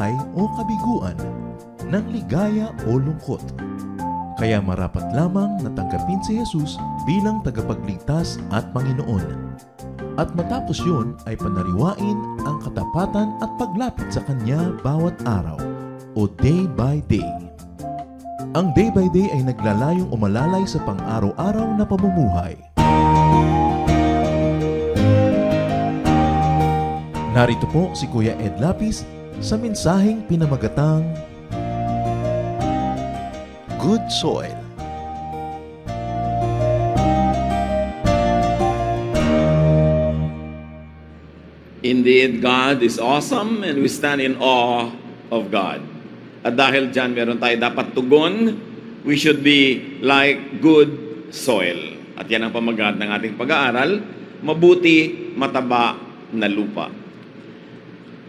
buhay o kabiguan, ng ligaya o lungkot. Kaya marapat lamang na tanggapin si Jesus bilang tagapagligtas at Panginoon. At matapos yun ay panariwain ang katapatan at paglapit sa Kanya bawat araw o day by day. Ang day by day ay naglalayong umalalay sa pang-araw-araw na pamumuhay. Narito po si Kuya Ed Lapis sa mensaheng pinamagatang Good Soil. Indeed, God is awesome and we stand in awe of God. At dahil dyan, meron tayo dapat tugon, we should be like good soil. At yan ang pamagat ng ating pag-aaral, mabuti, mataba na lupa.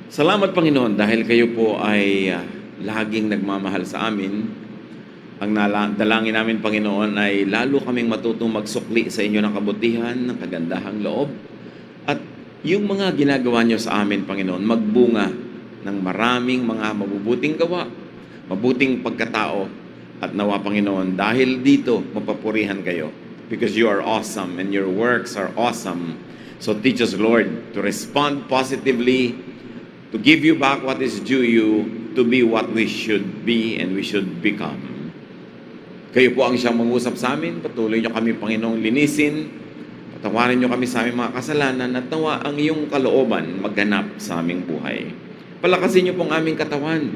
Salamat Panginoon dahil kayo po ay laging nagmamahal sa amin. Ang dalangin namin Panginoon ay lalo kaming matutong magsukli sa inyo ng kabutihan, ng kagandahang loob. At yung mga ginagawa nyo sa amin Panginoon, magbunga ng maraming mga mabubuting gawa, mabuting pagkatao. At nawa Panginoon, dahil dito mapapurihan kayo. Because you are awesome and your works are awesome. So teach us Lord to respond positively, to give you back what is due you, to be what we should be and we should become. Kayo po ang siyang mangusap sa amin. Patuloy nyo kami, Panginoong, linisin. Patawarin nyo kami sa aming mga kasalanan at nawa ang iyong kalooban magganap sa aming buhay. Palakasin nyo pong aming katawan.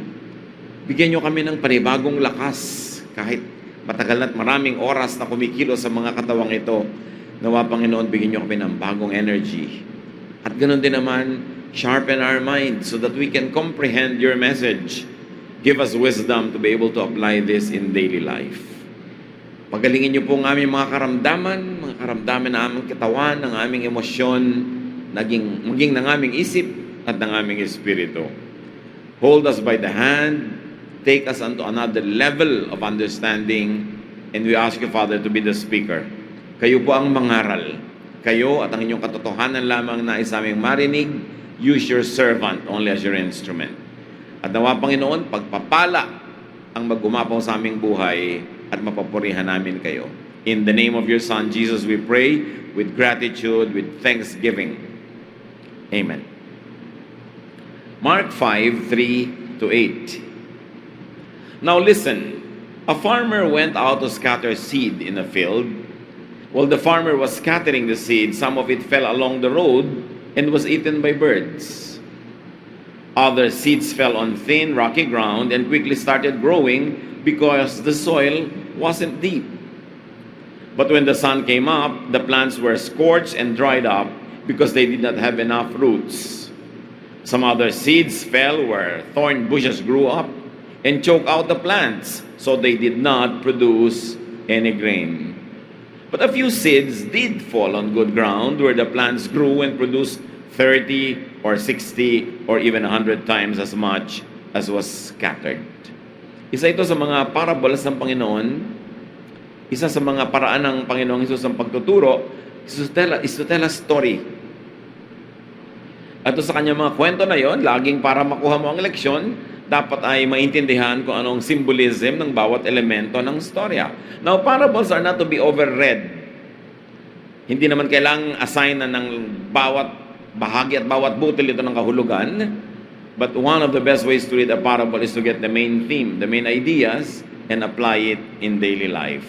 Bigyan nyo kami ng panibagong lakas kahit matagal na't maraming oras na kumikilo sa mga katawang ito. Nawa, Panginoon, bigyan nyo kami ng bagong energy. At ganoon din naman, sharpen our minds so that we can comprehend your message. Give us wisdom to be able to apply this in daily life. Pagalingin niyo po ang aming mga karamdaman ng aming katawan, ng aming emosyon, maging ng aming isip at ng aming espiritu. Hold us by the hand, take us unto another level of understanding, and we ask you, Father, to be the speaker. Kayo po ang mangaral. Kayo at ang inyong katotohanan lamang na isaming marinig. Use your servant only as your instrument. At nawa, Panginoon, pagpapala ang mag-umapaw sa aming buhay at mapapurihan namin kayo. In the name of your Son, Jesus, we pray with gratitude, with thanksgiving. Amen. Mark 5:3-8. Now listen, a farmer went out to scatter seed in a field. While the farmer was scattering the seed, some of it fell along the road and was eaten by birds. Other seeds fell on thin, rocky ground and quickly started growing because the soil wasn't deep. But when the sun came up, the plants were scorched and dried up because they did not have enough roots. Some other seeds fell where thorn bushes grew up and choked out the plants, so they did not produce any grain. But a few seeds did fall on good ground where the plants grew and produced 30 or 60 or even 100 times as much as was scattered. Isa ito sa mga parables ng Panginoon, isa sa mga paraan ng Panginoong Hesus ang pagtuturo is to tell a story. At sa kanyang mga kwento na yon, laging para makuha mo ang leksyon, dapat ay maintindihan kung anong symbolism ng bawat elemento ng storya. Now, parables are not to be overread. Hindi naman kailangang assign na ng bawat bahagi at bawat butil ito ng kahulugan. But one of the best ways to read a parable is to get the main theme, the main ideas, and apply it in daily life.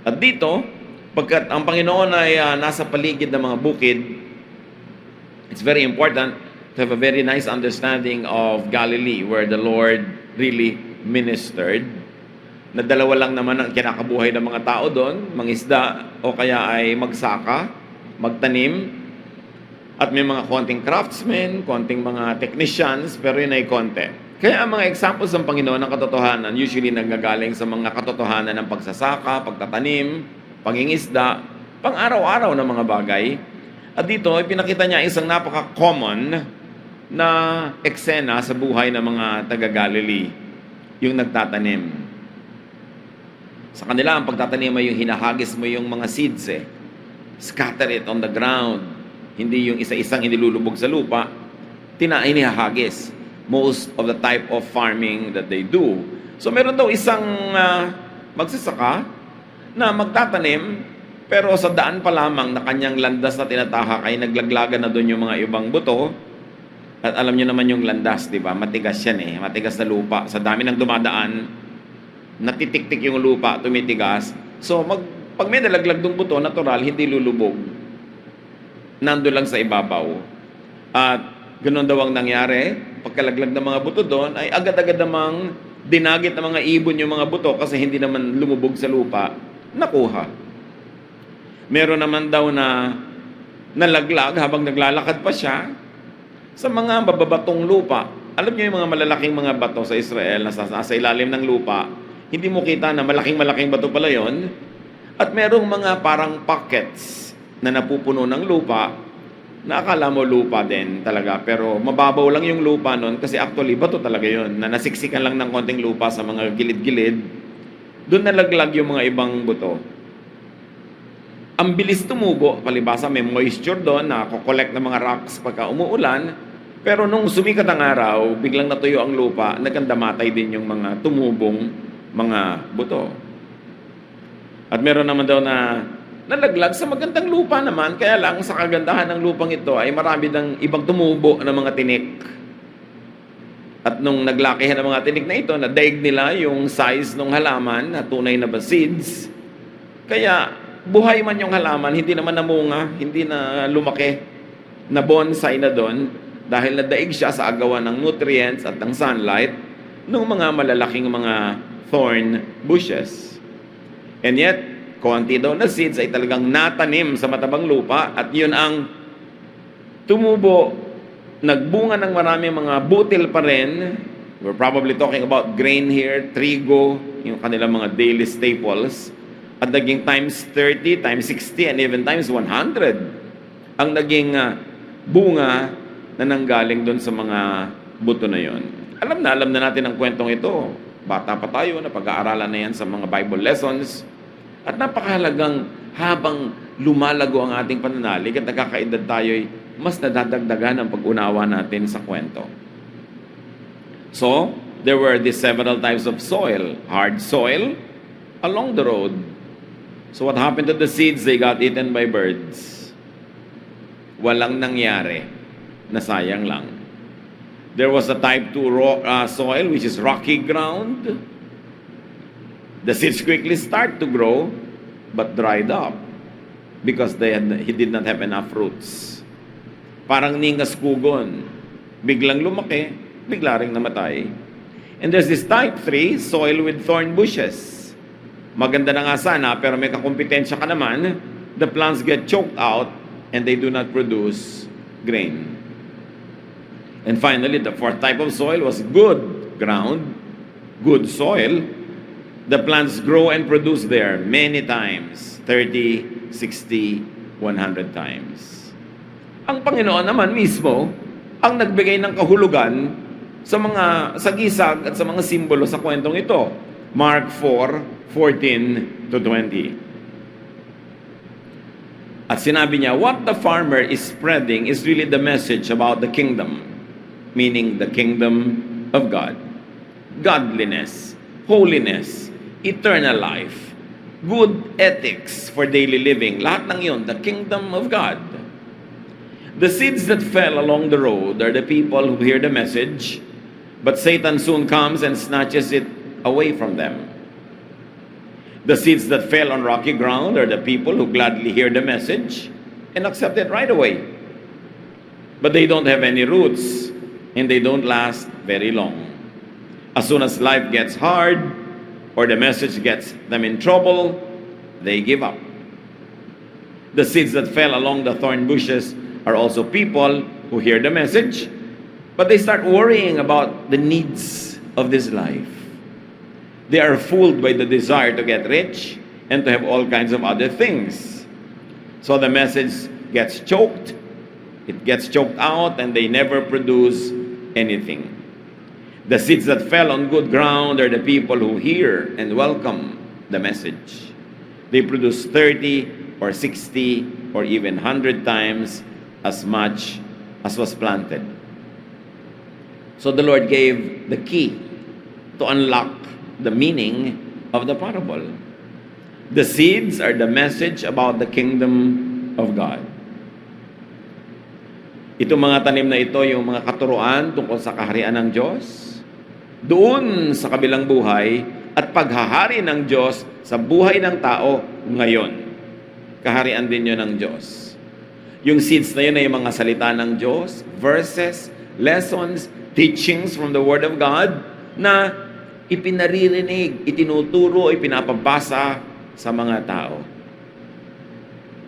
At dito, pagkat ang Panginoon ay nasa paligid ng mga bukid, it's very important to have a very nice understanding of Galilee, where the Lord really ministered. Na dalawa lang naman ang kinakabuhay ng mga tao doon, mangisda o kaya ay magsaka, magtanim, at may mga konting craftsmen, konting mga technicians, pero yun ay konti. Kaya ang mga examples ng Panginoon ng katotohanan usually nanggagaling sa mga katotohanan ng pagsasaka, pagtatanim, pangingisda, pang-araw-araw na mga bagay. At dito, ipinakita niya isang napaka-common na eksena sa buhay ng mga taga-Galilee, yung nagtatanim. Sa kanila, ang pagtatanim ay yung hinahagis mo yung mga seeds Scatter it on the ground. Hindi yung isa-isang inilulubog sa lupa, hinihahagis. most of the type of farming that they do. So meron daw isang magsasaka na magtatanim, pero sa daan pa lamang na kanyang landas na tinatahak ay naglaglagan na doon yung mga ibang buto. At alam niyo naman yung landas, di ba? Matigas yan eh. Matigas na lupa. Sa dami ng dumadaan, natitiktik yung lupa, tumitigas. So, pag may nalaglag ng buto, natural, hindi lulubog. Nando lang sa ibabaw. At ganoon daw ang nangyari. Pagkalaglag ng mga buto doon, ay agad-agad namang dinagit ng mga ibon yung mga buto kasi hindi naman lumubog sa lupa. Nakuha. Meron naman daw na nalaglag habang naglalakad pa siya sa mga mababatong lupa. Alam niyo yung mga malalaking mga bato sa Israel na sa ilalim ng lupa, hindi mo kita na malaking-malaking bato pala yon. At merong mga parang pockets na napupuno ng lupa na akala mo lupa din talaga. Pero mababaw lang yung lupa nun kasi actually bato talaga yon na nasiksikan lang ng konting lupa sa mga gilid-gilid. Doon nalaglag yung mga ibang buto. Ang bilis tumubo, palibasa may moisture doon na kukolekt ng mga rocks pagka umuulan. Pero nung sumikat ang araw, biglang natuyo ang lupa, nagkandamatay din yung mga tumubong mga buto. At meron naman daw na nalaglag sa magandang lupa naman, kaya lang sa kagandahan ng lupang ito ay marami ng ibang tumubo ng mga tinik. At nung naglakihan ng mga tinik na ito, nadaig nila yung size ng halaman na tunay na ba seeds. Kaya buhay man yung halaman, hindi naman namunga, hindi na lumaki, na bonsai na doon, dahil nadaig siya sa agawan ng nutrients at ng sunlight ng mga malalaking mga thorn bushes. And yet, konti daw na seeds ay talagang natanim sa matabang lupa at yun ang tumubo, nagbunga ng maraming mga butil pa rin. We're probably talking about grain here, trigo, yung kanilang mga daily staples. At naging times 30, times 60, and even times 100 ang naging bunga na nanggaling doon sa mga buto na yon. Alam na natin ang kwentong ito. Bata pa tayo, napag-aaralan na yan sa mga Bible lessons. At napakahalagang habang lumalago ang ating pananalig at nagkakaedad tayo'y mas nadadagdagan ang pag-unawa natin sa kwento. So, there were these several types of soil. Hard soil along the road. So what happened to the seeds? They got eaten by birds. Walang nangyari. Nasayang lang. There was a type 2 soil which is rocky ground. The seeds quickly start to grow but dried up because he did not have enough roots. Parang ningas kugon. Biglang lumaki, bigla ring namatay. And there's this type 3 soil with thorn bushes. Maganda na nga sana pero may kakumpetensya ka naman. The plants get choked out and they do not produce grain. And finally, the 4th type of soil was good ground, good soil. The plants grow and produce there many times, 30, 60, 100 times. Ang Panginoon naman mismo ang nagbigay ng kahulugan sa mga sagisag at sa mga simbolo sa kwentong ito. Mark 4:14 to 20. At sinabi niya, what the farmer is spreading is really the message about the kingdom. Meaning the kingdom of God. Godliness, holiness, eternal life, good ethics for daily living. Lahat ng yun, the kingdom of God. The seeds that fell along the road are the people who hear the message, but Satan soon comes and snatches it away from them. The seeds that fell on rocky ground are the people who gladly hear the message and accept it right away. But they don't have any roots, and they don't last very long. As soon as life gets hard, or the message gets them in trouble, they give up. The seeds that fell along the thorn bushes are also people who hear the message, but they start worrying about the needs of this life. They are fooled by the desire to get rich and to have all kinds of other things. So the message gets choked, it gets choked out, and they never produce anything. The seeds that fell on good ground are the people who hear and welcome the message. They produce 30 or 60 or even 100 times as much as was planted. So the Lord gave the key to unlock the meaning of the parable. The seeds are the message about the kingdom of God. Itong mga tanim na ito, yung mga katuruan tungkol sa kaharian ng Diyos, doon sa kabilang buhay at paghahari ng Diyos sa buhay ng tao ngayon. Kaharian din yun ng Diyos. Yung seeds na yun ay mga salita ng Diyos, verses, lessons, teachings from the Word of God na ipinaririnig, itinuturo, ipinapabasa sa mga tao.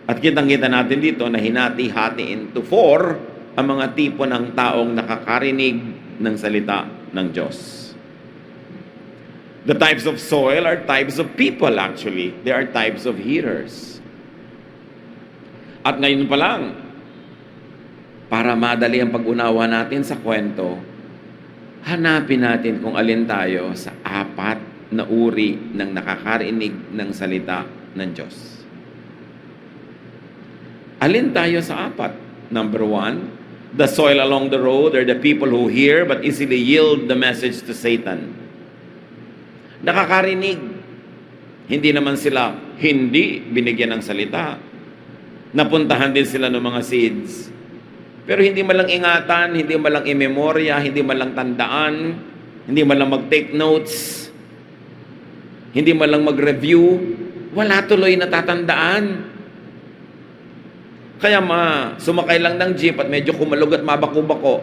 At kitang-kita natin dito na hinati-hati into 4 ang mga tipo ng taong nakakarinig ng salita ng Diyos. The types of soil are types of people actually. They are types of hearers. At ngayon pa lang, para madali ang pag-unawa natin sa kwento, hanapin natin kung alin tayo sa 4 na uri ng nakakarinig ng salita ng Diyos. Alin tayo sa 4? Number 1, the soil along the road are the people who hear but easily yield the message to Satan. Nakakarinig. Hindi naman sila hindi binigyan ng salita. Napuntahan din sila ng mga seeds. Pero hindi man lang ingatan, hindi man lang imemorya, hindi man lang tandaan, hindi man lang mag-take notes, hindi man lang mag-review, wala tuloy natatandaan. Kaya sumakay lang ng jeep at medyo kumalog at mabako-bako,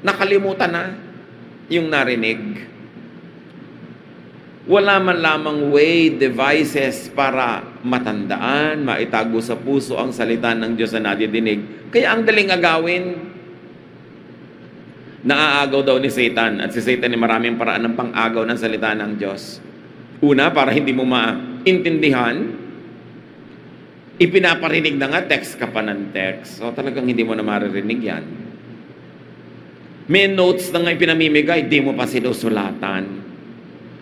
nakalimutan na yung narinig. Wala man lamang way, devices para matandaan, maitago sa puso ang salita ng Diyos na nadidinig. Kaya ang daling agawin. Naaagaw daw ni Satan, at si Satan ay maraming paraan ng pang-agaw ng salita ng Diyos. Una, para hindi mo maintindihan, ipinaparinig na nga, text ka pa ng text. So talagang hindi mo na maririnig yan. May notes na nga ipinamimigay, di mo pa sinusulatan.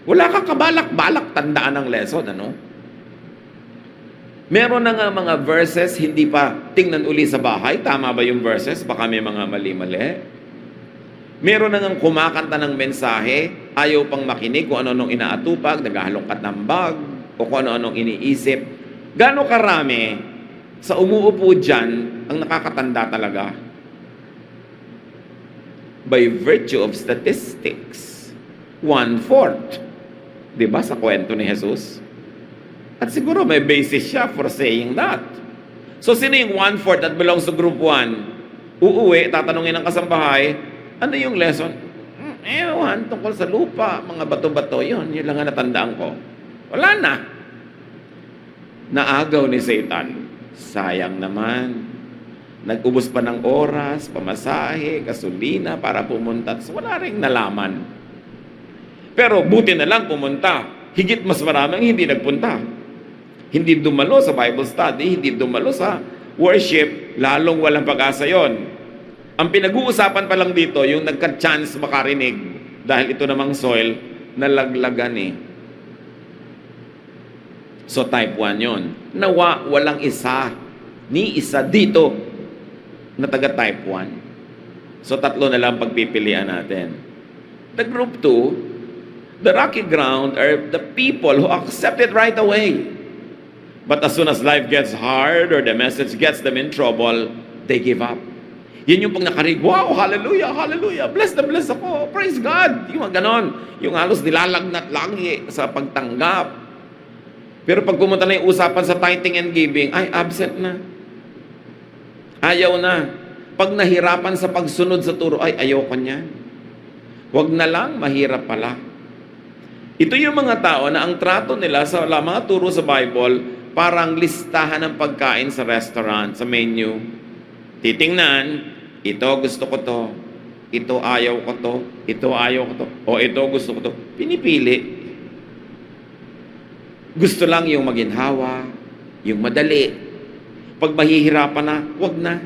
Wala kang kabalak-balak tandaan ng lesson, ano? Meron na nga mga verses, hindi pa tingnan uli sa bahay. Tama ba yung verses? Baka may mga mali-mali. Meron na nga kumakanta ng mensahe, ayaw pang makinig kung ano-anong inaatupag, naghahalongkat ng bag, o kung ano-anong iniisip. Gano'ng karami sa umuupo dyan ang nakakatanda talaga? By virtue of statistics, 1/4. Diba sa kwento ni Jesus? At siguro may basis siya for saying that. So sino yung 1/4 that belongs to group 1? Uuwi, tatanungin ng kasambahay, ano yung lesson? Ewan, tungkol sa lupa, mga bato-bato, yun lang ang natandaan ko. Wala na. Naagaw ni Satan. Sayang naman. Nag-ubos pa ng oras, pamasahe, gasolina para pumunta. So wala ring nalaman. Pero buti na lang pumunta. Higit mas maraming hindi nagpunta. Hindi dumalo sa Bible study, hindi dumalo sa worship, lalong walang pag-asa yon. Ang pinag-uusapan pa lang dito, yung nagka-chance makarinig, dahil ito namang soil, nalaglagan eh. So type 1 yon. Nawa, walang isa, ni isa dito, na taga-type 1. So 3 na lang pagpipilian natin. The group 2, the rocky ground are the people who accept it right away. But as soon as life gets hard or the message gets them in trouble, they give up. Yun yung pag nakarig, wow, hallelujah, hallelujah, bless ako, praise God. Yung ganon, yung halos nilalagnat lagi sa pagtanggap. Pero pag pumunta na yung usapan sa tithing and giving, ay, absent na. Ayaw na. Pag nahirapan sa pagsunod sa turo, ay, ayaw ko niyan. Huwag na lang, mahirap pala. Ito yung mga tao na ang trato nila sa mga turo sa Bible, parang listahan ng pagkain sa restaurant, sa menu. Titingnan, ito gusto ko to, ito ayaw ko to, ito ayaw ko to, o ito gusto ko to. Pinipili. Gusto lang yung maginhawa, yung madali. Pag mahihirapan na, wag na.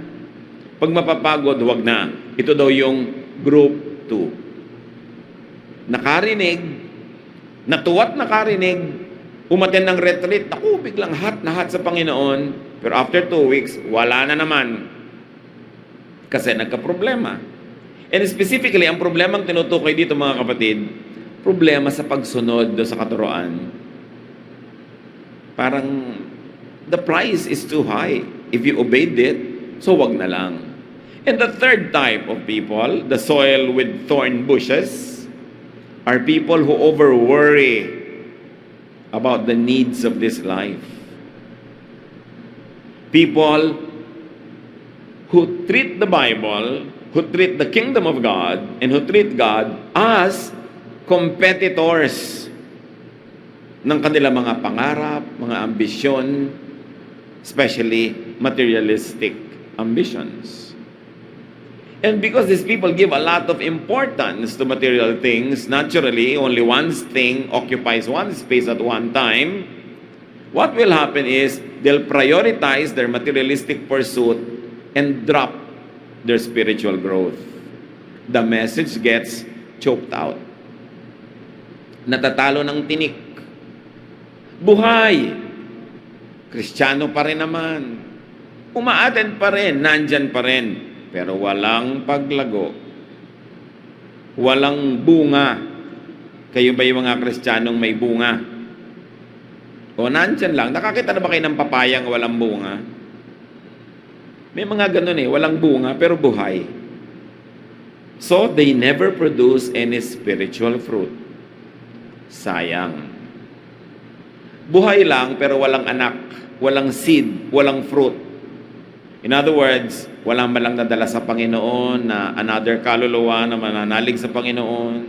Pag mapapagod, wag na. Ito daw yung group 2. Nakarinig, natuwa't nakarinig, umaten ng retreat, naku, biglang hot na hot sa Panginoon, pero after 2 weeks, wala na naman. Kasi nagka-problema. And specifically, ang problemang tinutukoy dito mga kapatid, problema sa pagsunod sa katuroan. Parang the price is too high. If you obeyed it, so wag na lang. And the third type of people, the soil with thorn bushes, are people who over-worry about the needs of this life. People who treat the Bible, who treat the kingdom of God, and who treat God as competitors ng kanilang mga pangarap, mga ambisyon, especially materialistic ambitions. And because these people give a lot of importance to material things, naturally, only one thing occupies one space at one time, what will happen is they'll prioritize their materialistic pursuit and drop their spiritual growth. The message gets choked out. Natatalo ng tinik. Buhay! Kristiyano pa rin naman. Umaattend pa rin, nandyan pa rin. Pero walang paglago. Walang bunga. Kayo ba yung mga Kristiyanong may bunga? O nandyan lang. Nakakita na ba kayo ng papayang walang bunga? May mga ganun walang bunga pero buhay. So, they never produce any spiritual fruit. Sayang. Buhay lang pero walang anak, walang seed, walang fruit. In other words, walang malang nadala sa Panginoon na another kaluluwa na mananalig sa Panginoon.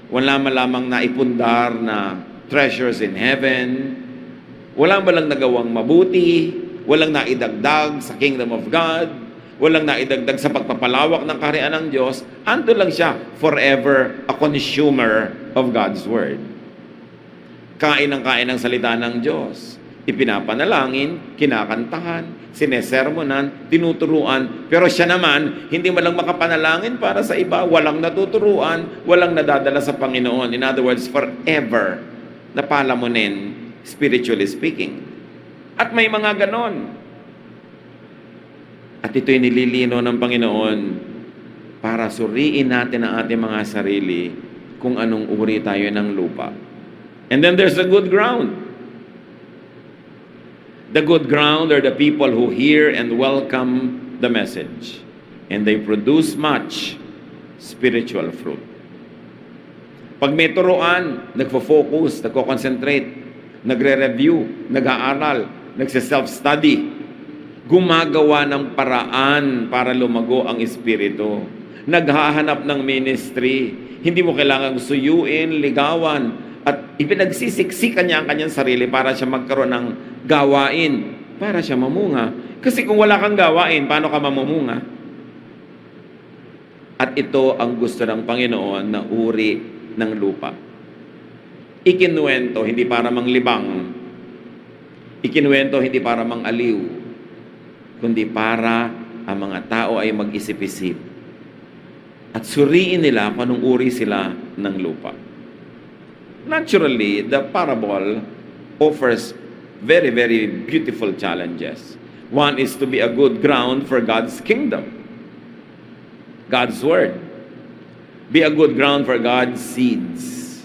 Wala malamang naipundar na treasures in heaven. Wala malang nagawang mabuti. Walang naidagdag sa kingdom of God. Walang naidagdag sa pagpapalawak ng kaharian ng Diyos. Ando lang siya, forever a consumer of God's Word. Kain ng salita ng Diyos. Ipinapanalangin, kinakantahan, sinesermonan, tinuturuan. Pero siya naman, hindi malang makapanalangin para sa iba. Walang natuturuan, walang nadadala sa Panginoon. In other words, forever na palamunin, spiritually speaking. At may mga ganon. At ito'y nililino ng Panginoon para suriin natin ang ating mga sarili kung anong uri tayo ng lupa. And then there's the good ground. The good ground are the people who hear and welcome the message. And they produce much spiritual fruit. Pag may turuan, nagfo-focus, nagko-concentrate, nagre-review, nag-aaral, nagse-self-study, gumagawa ng paraan para lumago ang espiritu, naghahanap ng ministry, hindi mo kailangang suyuin, ligawan, at ipinagsisiksikan niya ang kanyang sarili para siya magkaroon ng gawain, para siya mamunga. Kasi kung wala kang gawain, paano ka mamumunga? At ito ang gusto ng Panginoon na uri ng lupa. Ikinuwento, hindi para manglibang. Ikinuwento, hindi para mangaliw. Kundi para ang mga tao ay mag-isip-isip. At suriin nila kung anong uri sila ng lupa. Naturally, the parable offers very, very beautiful challenges. One is to be a good ground for God's kingdom. God's word. Be a good ground for God's seeds.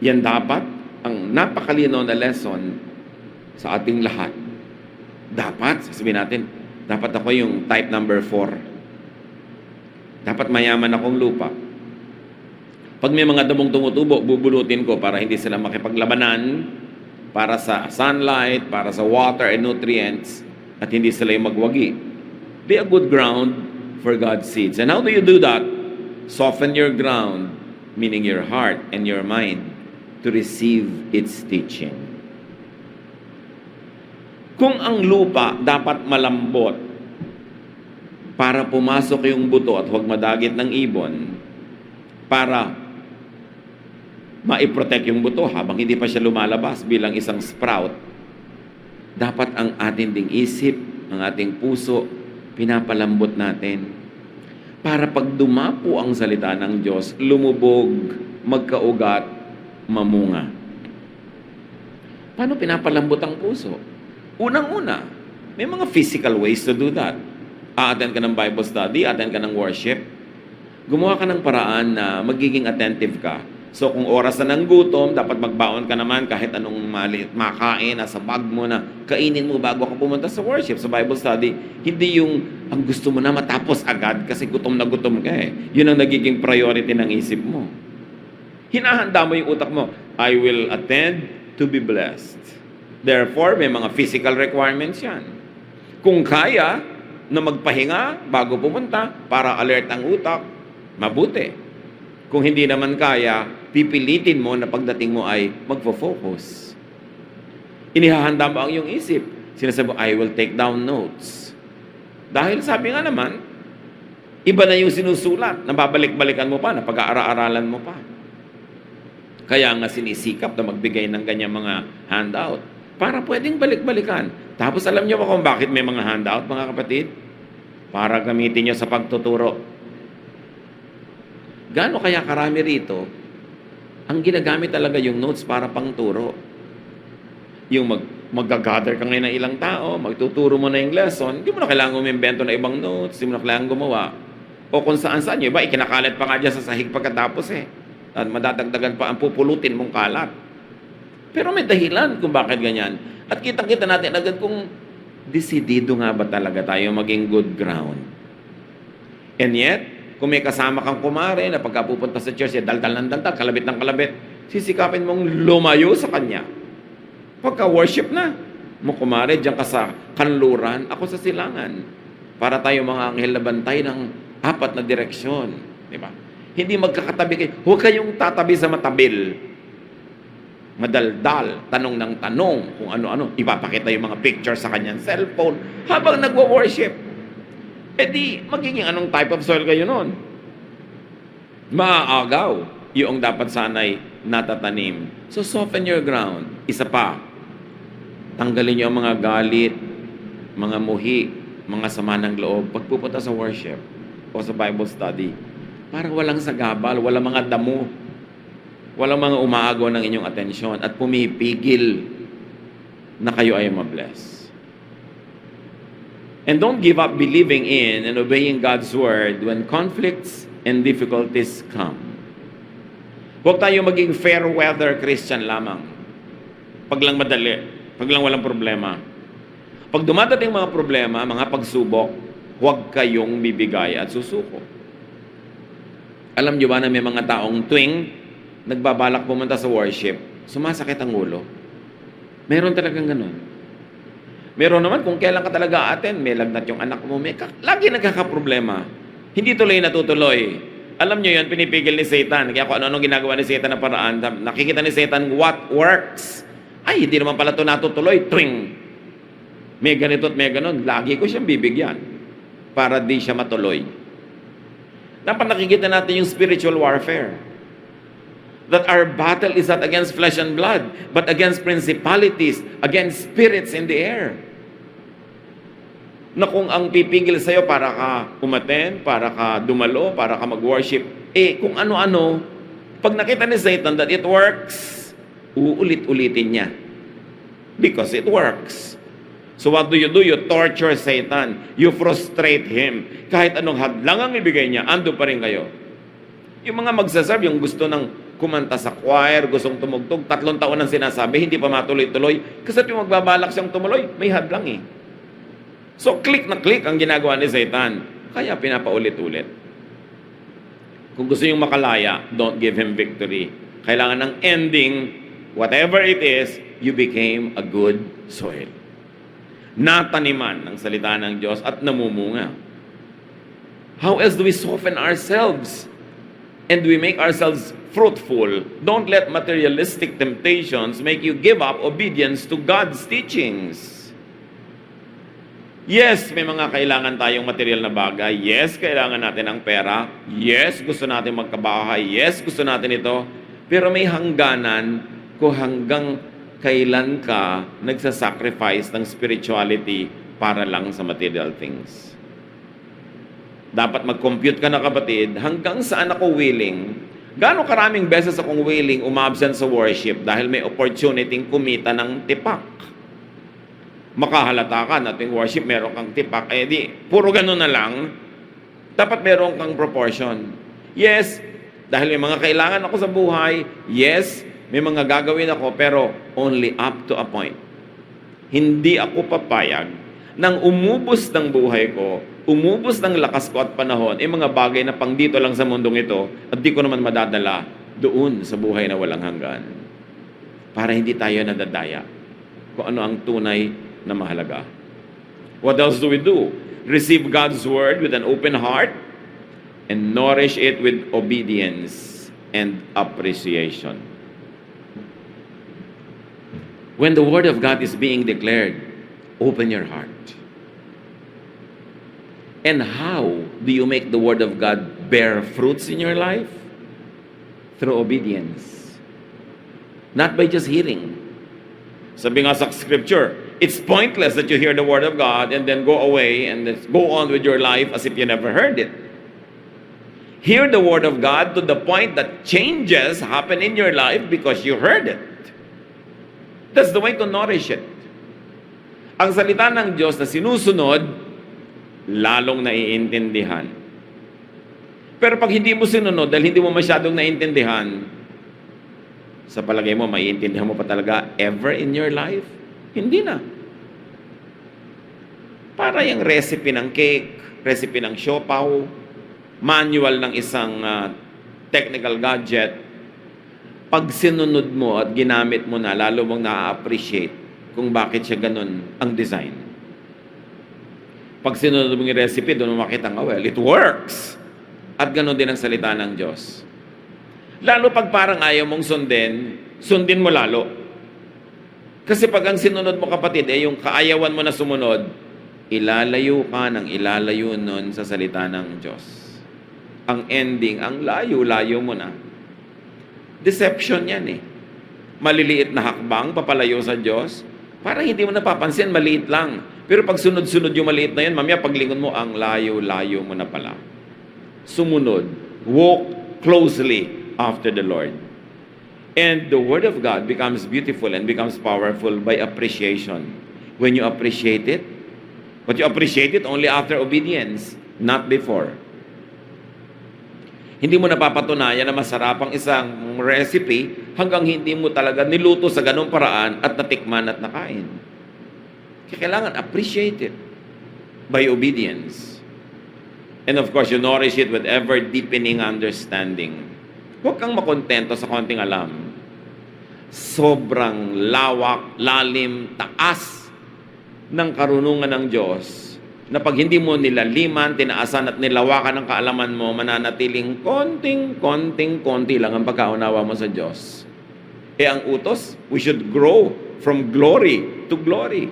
Yan dapat ang napakalino na lesson sa ating lahat. Dapat, sasabihin natin, dapat ako yung type number 4. Dapat mayaman akong lupa. Pag may mga damong tumutubo, bubulutin ko para hindi sila makipaglabanan, para sa sunlight, para sa water and nutrients, at hindi sila yung magwagi. Be a good ground for God's seeds. And how do you do that? Soften your ground, meaning your heart and your mind, to receive its teaching. Kung ang lupa dapat malambot para pumasok yung buto at huwag madagit ng ibon, para maiprotect yung buto habang hindi pa siya lumalabas bilang isang sprout, dapat ang ating ding isip, ang ating puso, pinapalambot natin. Para pag dumapo ang salita ng Diyos, lumubog, magkaugat, mamunga. Paano pinapalambot ang puso? Unang-una, may mga physical ways to do that. A-attend ka ng Bible study, attend ka ng worship. Gumawa ka ng paraan na magiging attentive ka. So kung oras na ng gutom, dapat magbaon ka naman kahit anong maliit makain, nasa bag mo na kainin mo bago ka pumunta sa worship, sa Bible study. Hindi yung ang gusto mo na matapos agad kasi gutom na gutom ka eh. Yun ang nagiging priority ng isip mo. Hinahanda mo yung utak mo, I will attend to be blessed. Therefore, may mga physical requirements yan. Kung kaya na magpahinga bago pumunta para alert ang utak, mabuti. Kung hindi naman kaya, pipilitin mo na pagdating mo ay magfo-focus. Inihahanda mo ang iyong isip. Sinasabi mo, I will take down notes. Dahil sabi nga naman, iba na yung sinusulat, nababalik-balikan mo pa, napag-aara-aralan mo pa. Kaya nga sinisikap na magbigay ng ganyang mga handout para pwedeng balik-balikan. Tapos alam niyo ba kung bakit may mga handout, mga kapatid? Para gamitin niyo sa pagtuturo. Gaano kaya karami rito, ang ginagamit talaga yung notes para pangturo. Yung mag-gather ka ngayon ng ilang tao, magtuturo mo na yung lesson, hindi mo na kailangan umimbento na ibang notes, hindi mo na kailangan gumawa. O kung saan-saan yung iba, ikinakalat pa nga dyan sa sahig pagkatapos eh. At madadagdagan pa ang pupulutin mong kalat. Pero may dahilan kung bakit ganyan. At kitang-kita natin agad kung desidido nga ba talaga tayo maging good ground. And yet, kung may kasama kang kumare na pagkapupunta sa church, daldal ng daldal, kalabit ng kalabit, sisikapin mong lumayo sa kanya. Pagka-worship na, mo kumare, diyan ka sa kanluran, ako sa silangan. Para tayo mga anghel na bantay ng 4 na direksyon. Diba? Hindi magkakatabi kayo. Huwag kayong tatabi sa matabil. Madaldal, tanong ng tanong, kung ano-ano. Ipapakita yung mga picture sa kanyang cellphone habang nagwa-worship. E di, magiging anong type of soil kayo nun? Maaagaw yung dapat sanay natatanim. So, soften your ground. Isa pa, tanggalin niyo ang mga galit, mga muhi, mga sama ng loob pagpupunta sa worship o sa Bible study. Para walang sagabal, walang mga damo, walang mga umaagaw ng inyong atensyon at pumipigil na kayo ay mabless. And don't give up believing in and obeying God's word when conflicts and difficulties come. Huwag tayo maging fair weather Christian lamang. Pag lang madali, pag lang walang problema. Pag dumadating mga problema, mga pagsubok, huwag kayong bibigay at susuko. Alam niyo ba na may mga taong tuwing nagbabalak pumunta sa worship, sumasakit ang ulo? Meron talagang ganun. Meron naman kung kailan ka talaga attend, may lagnat yung anak mo, lagi nagkakaproblema. Hindi tuloy natutuloy. Alam niyo yan, pinipigil ni Satan. Kaya kung ano-anong ginagawa ni Satan na paraan, nakikita ni Satan what works. Ay, hindi naman pala ito natutuloy. Twing! May ganito at may ganon. Lagi ko siyang bibigyan para di siya matuloy. Dapat nakikita natin yung spiritual warfare. That our battle is not against flesh and blood, but against principalities, against spirits in the air. Na kung ang pipigil sa'yo para ka umaten, para ka dumalo, para ka mag-worship, kung ano-ano, pag nakita ni Satan that it works, uulit-ulitin niya. Because it works. So what do? You torture Satan. You frustrate him. Kahit anong hadlang ang ibigay niya, ando pa rin kayo. Yung mga magsaserve, yung gusto ng kumanta sa choir, gustong tumugtog, 3 taon ang sinasabi, hindi pa matuloy-tuloy. Kasi yung magbabalak siyang tumuloy, may hadlang eh. So click na click ang ginagawa ni Satan. Kaya pinapaulit-ulit. Kung gusto yung makalaya, don't give him victory. Kailangan ng ending, whatever it is, you became a good soil. Nataniman ng salita ng Diyos at namumunga. How else do we soften ourselves and we make ourselves fruitful? Don't let materialistic temptations make you give up obedience to God's teachings. Yes, may mga kailangan tayong material na bagay. Yes, kailangan natin ng pera. Yes, gusto natin magkabahay. Yes, gusto natin ito. Pero may hangganan kung hanggang kailan ka nagsasacrifice ng spirituality para lang sa material things. Dapat mag-compute ka na kapatid, hanggang saan ako willing, gaano karaming beses akong willing umabsent sa worship dahil may opportunity kumita ng tipak. makahalata ka na tuwing worship, meron kang tipak, eh di, puro ganun na lang, dapat meron kang proportion. Yes, dahil may mga kailangan ako sa buhay, yes, may mga gagawin ako, pero only up to a point. Hindi ako papayag nang umubos ng buhay ko, umubos ng lakas ko at panahon, mga bagay na pang dito lang sa mundong ito, at di ko naman madadala doon sa buhay na walang hanggan. Para hindi tayo nadadaya kung ano ang tunay na mahalaga. What else do we do? Receive God's word with an open heart and nourish it with obedience and appreciation. When the word of God is being declared, open your heart. And how do you make the word of God bear fruits in your life? Through obedience. Not by just hearing. Sabi nga sa scripture, it's pointless that you hear the word of God and then go away and then go on with your life as if you never heard it. Hear the word of God to the point that changes happen in your life because you heard it. That's the way to nourish it. Ang salita ng Diyos na sinusunod, lalong naiintindihan. Pero pag hindi mo sinunod, dahil hindi mo masyadong naiintindihan, sa palagay mo, maiintindihan mo pa talaga ever in your life? Hindi na. Para yung recipe ng cake, recipe ng siopaw, manual ng isang technical gadget, pag sinunod mo at ginamit mo na, lalo mong na-appreciate kung bakit siya ganun ang design. Pag sinunod mo yung recipe, doon mo makita nga, well, it works. At ganun din ang salita ng Diyos. Lalo pag parang ayaw mong sundin mo lalo. Kasi pag ang sinunod mo, kapatid, yung kaayawan mo na sumunod, ilalayo ka ng ilalayo nun sa salita ng Diyos. Ang ending, ang layo-layo mo na. Deception yan eh. Maliliit na hakbang, papalayo sa Diyos, parang hindi mo napapansin, maliit lang. Pero pag sunod-sunod yung maliit na yun, mamaya paglingon mo, ang layo-layo mo na pala. Sumunod. Walk closely after the Lord. And the Word of God becomes beautiful and becomes powerful by appreciation. When you appreciate it, but you appreciate it only after obedience, not before. Hindi mo napapatunayan na masarap ang isang recipe hanggang hindi mo talaga niluto sa ganong paraan at natikman at nakain. Kailangan appreciate it by obedience. And of course, you nourish it with ever-deepening understanding. Huwag kang makontento sa konting alam. Sobrang lawak, lalim, taas ng karunungan ng Diyos na pag hindi mo nilaliman, tinaasan at nilawakan ng kaalaman mo, mananatiling konti lang ang pagkaunawa mo sa Diyos. Ang utos, we should grow from glory to glory.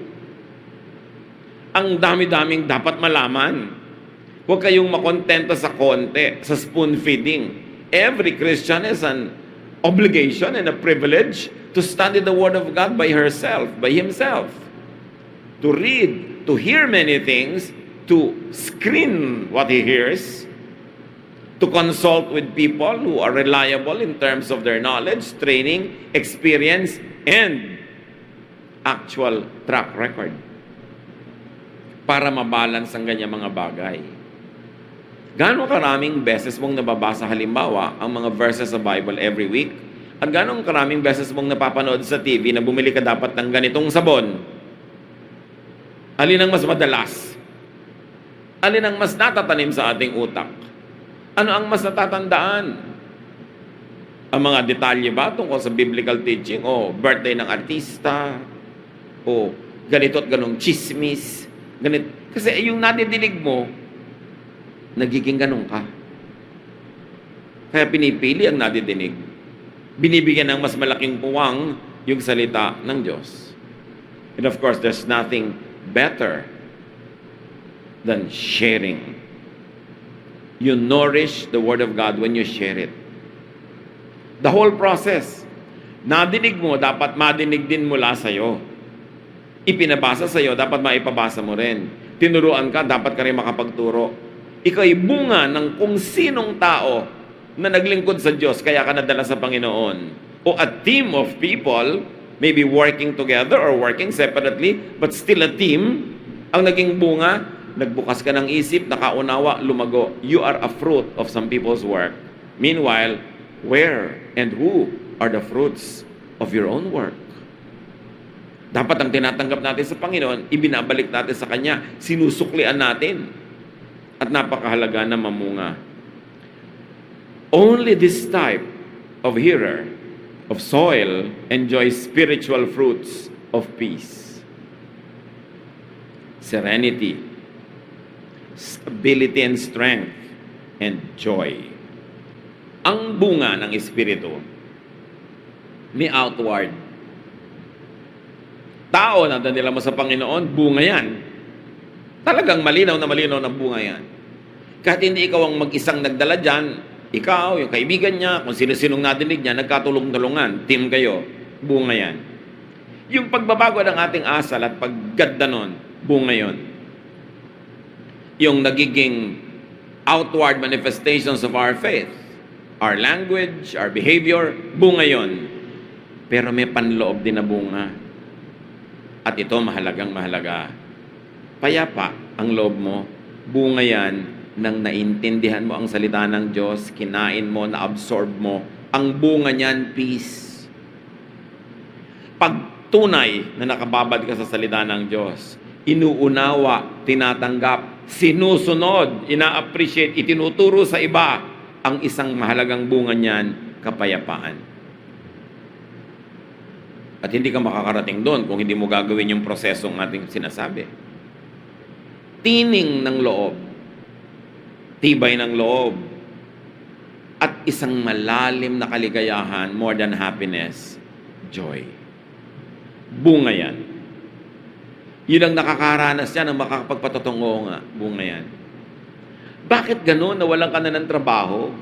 Ang dami-daming dapat malaman. Huwag kayong makontento sa konti, sa spoon feeding. Every Christian has an obligation and a privilege to study the Word of God by herself, by himself. To read, to hear many things, to screen what he hears, to consult with people who are reliable in terms of their knowledge, training, experience, and actual track record. Para mabalance ang ganyang mga bagay. Gano'ng karaming beses mong nababasa halimbawa ang mga verses sa Bible every week? At gano'ng karaming beses mong napapanood sa TV na bumili ka dapat ng ganitong sabon? Alin ang mas madalas? Alin ang mas natatanim sa ating utak? Ano ang mas natatandaan? Ang mga detalye ba tungkol sa biblical teaching? O birthday ng artista? O ganito at ganong chismis? Ganito. Kasi yung nadidinig mo, nagiging ganun ka. Kaya pinipili ang nadidinig. Binibigyan ng mas malaking puwang yung salita ng Diyos. And of course, there's nothing better than sharing. You nourish the Word of God when you share it. The whole process. Nadinig mo, dapat madinig din mula sa'yo. Ipinabasa sa'yo, dapat maipabasa mo rin. Tinuruan ka, dapat ka rin makapagturo. Ikaw ay bunga ng kung sinong tao na naglingkod sa Diyos, kaya ka nadala sa Panginoon. O a team of people maybe working together or working separately, but still a team. Ang naging bunga, nagbukas ka ng isip, nakaunawa, lumago. You are a fruit of some people's work. Meanwhile, where and who are the fruits of your own work? Dapat ang tinatanggap natin sa Panginoon, ibinabalik natin sa Kanya, sinusuklian natin. At napakahalaga na mamunga. Only this type of hearer, of soil, enjoys spiritual fruits of peace, serenity, stability and strength, and joy. Ang bunga ng Espiritu, may outward. Tao na danila mo sa Panginoon, bunga yan. Talagang malinaw na bunga yan. Kahit hindi ikaw ang mag-isang nagdala dyan, ikaw, yung kaibigan niya, kung sino-sinong nadinig niya, nagkatulong-tulungan, team kayo, bunga yan. Yung pagbabago ng ating asal at pagganda nun, bunga yon. Yung nagiging outward manifestations of our faith, our language, our behavior, bunga yon. Pero may panloob din na bunga. At ito mahalagang mahalaga. Payapa ang loob mo, bunga yan nang naintindihan mo ang salita ng Diyos, kinain mo, na-absorb mo, ang bunga niyan, peace. Pag tunay na nakababad ka sa salita ng Diyos, inuunawa, tinatanggap, sinusunod, ina-appreciate, itinuturo sa iba, ang isang mahalagang bunga niyan, kapayapaan. At hindi ka makakarating doon kung hindi mo gagawin yung prosesong ating sinasabi. Tining ng loob, tibay ng loob, at isang malalim na kaligayahan, more than happiness, joy. Bunga yan. Yun ang nakakaranas yan, ang makakapagpatotongo nga, bunga yan. Bakit ganun? Nawalan ka na ng trabaho?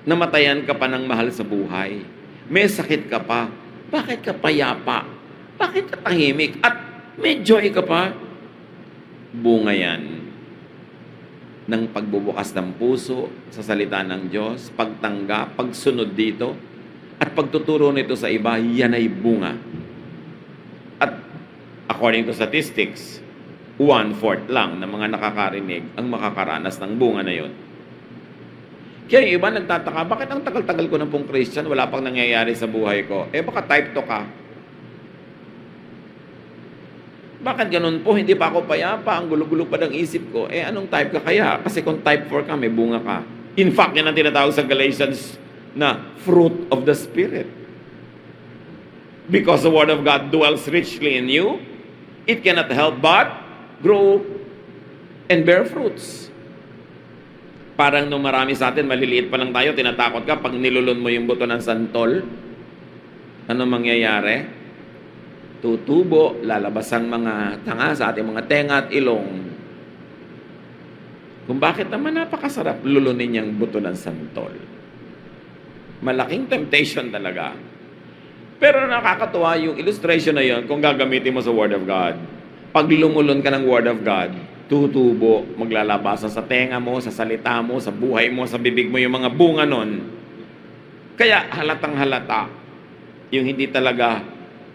Namatayan ka pa ng mahal sa buhay? May sakit ka pa? Bakit ka payapa? Bakit ka tahimik? At may joy ka pa? Bunga yan ng pagbubukas ng puso sa salita ng Diyos, pagtanggap, pagsunod dito, at pagtuturo nito sa iba, yan ay bunga. At according to statistics, 1/4 lang ng mga nakakarinig ang makakaranas ng bunga na yon. Kaya yung iba nagtataka, bakit ang tagal-tagal ko na pong Christian, wala pang nangyayari sa buhay ko? Baka type 2 ka. Bakit ganun po? Hindi pa ako payapa. Ang gulo-gulo pa ng isip ko. Anong type ka kaya? Kasi kung type 4 ka, may bunga ka. In fact, yan ang tinatawag sa Galatians na fruit of the Spirit. Because the Word of God dwells richly in you, it cannot help but grow and bear fruits. Parang nung marami sa atin, maliliit pa lang tayo, tinatakot ka, pag nilulun mo yung buto ng santol, ano mangyayari? Tutubo, lalabas ang mga tanga sa ating mga tenga at ilong. Kung bakit naman napakasarap lulunin yung buto ng santol. Malaking temptation talaga. Pero nakakatuwa yung illustration na yon kung gagamitin mo sa Word of God. Pag lumulun ka ng Word of God, tutubo, maglalabasan sa tenga mo, sa salita mo, sa buhay mo, sa bibig mo, yung mga bunga nun. Kaya halatang halata, yung hindi talaga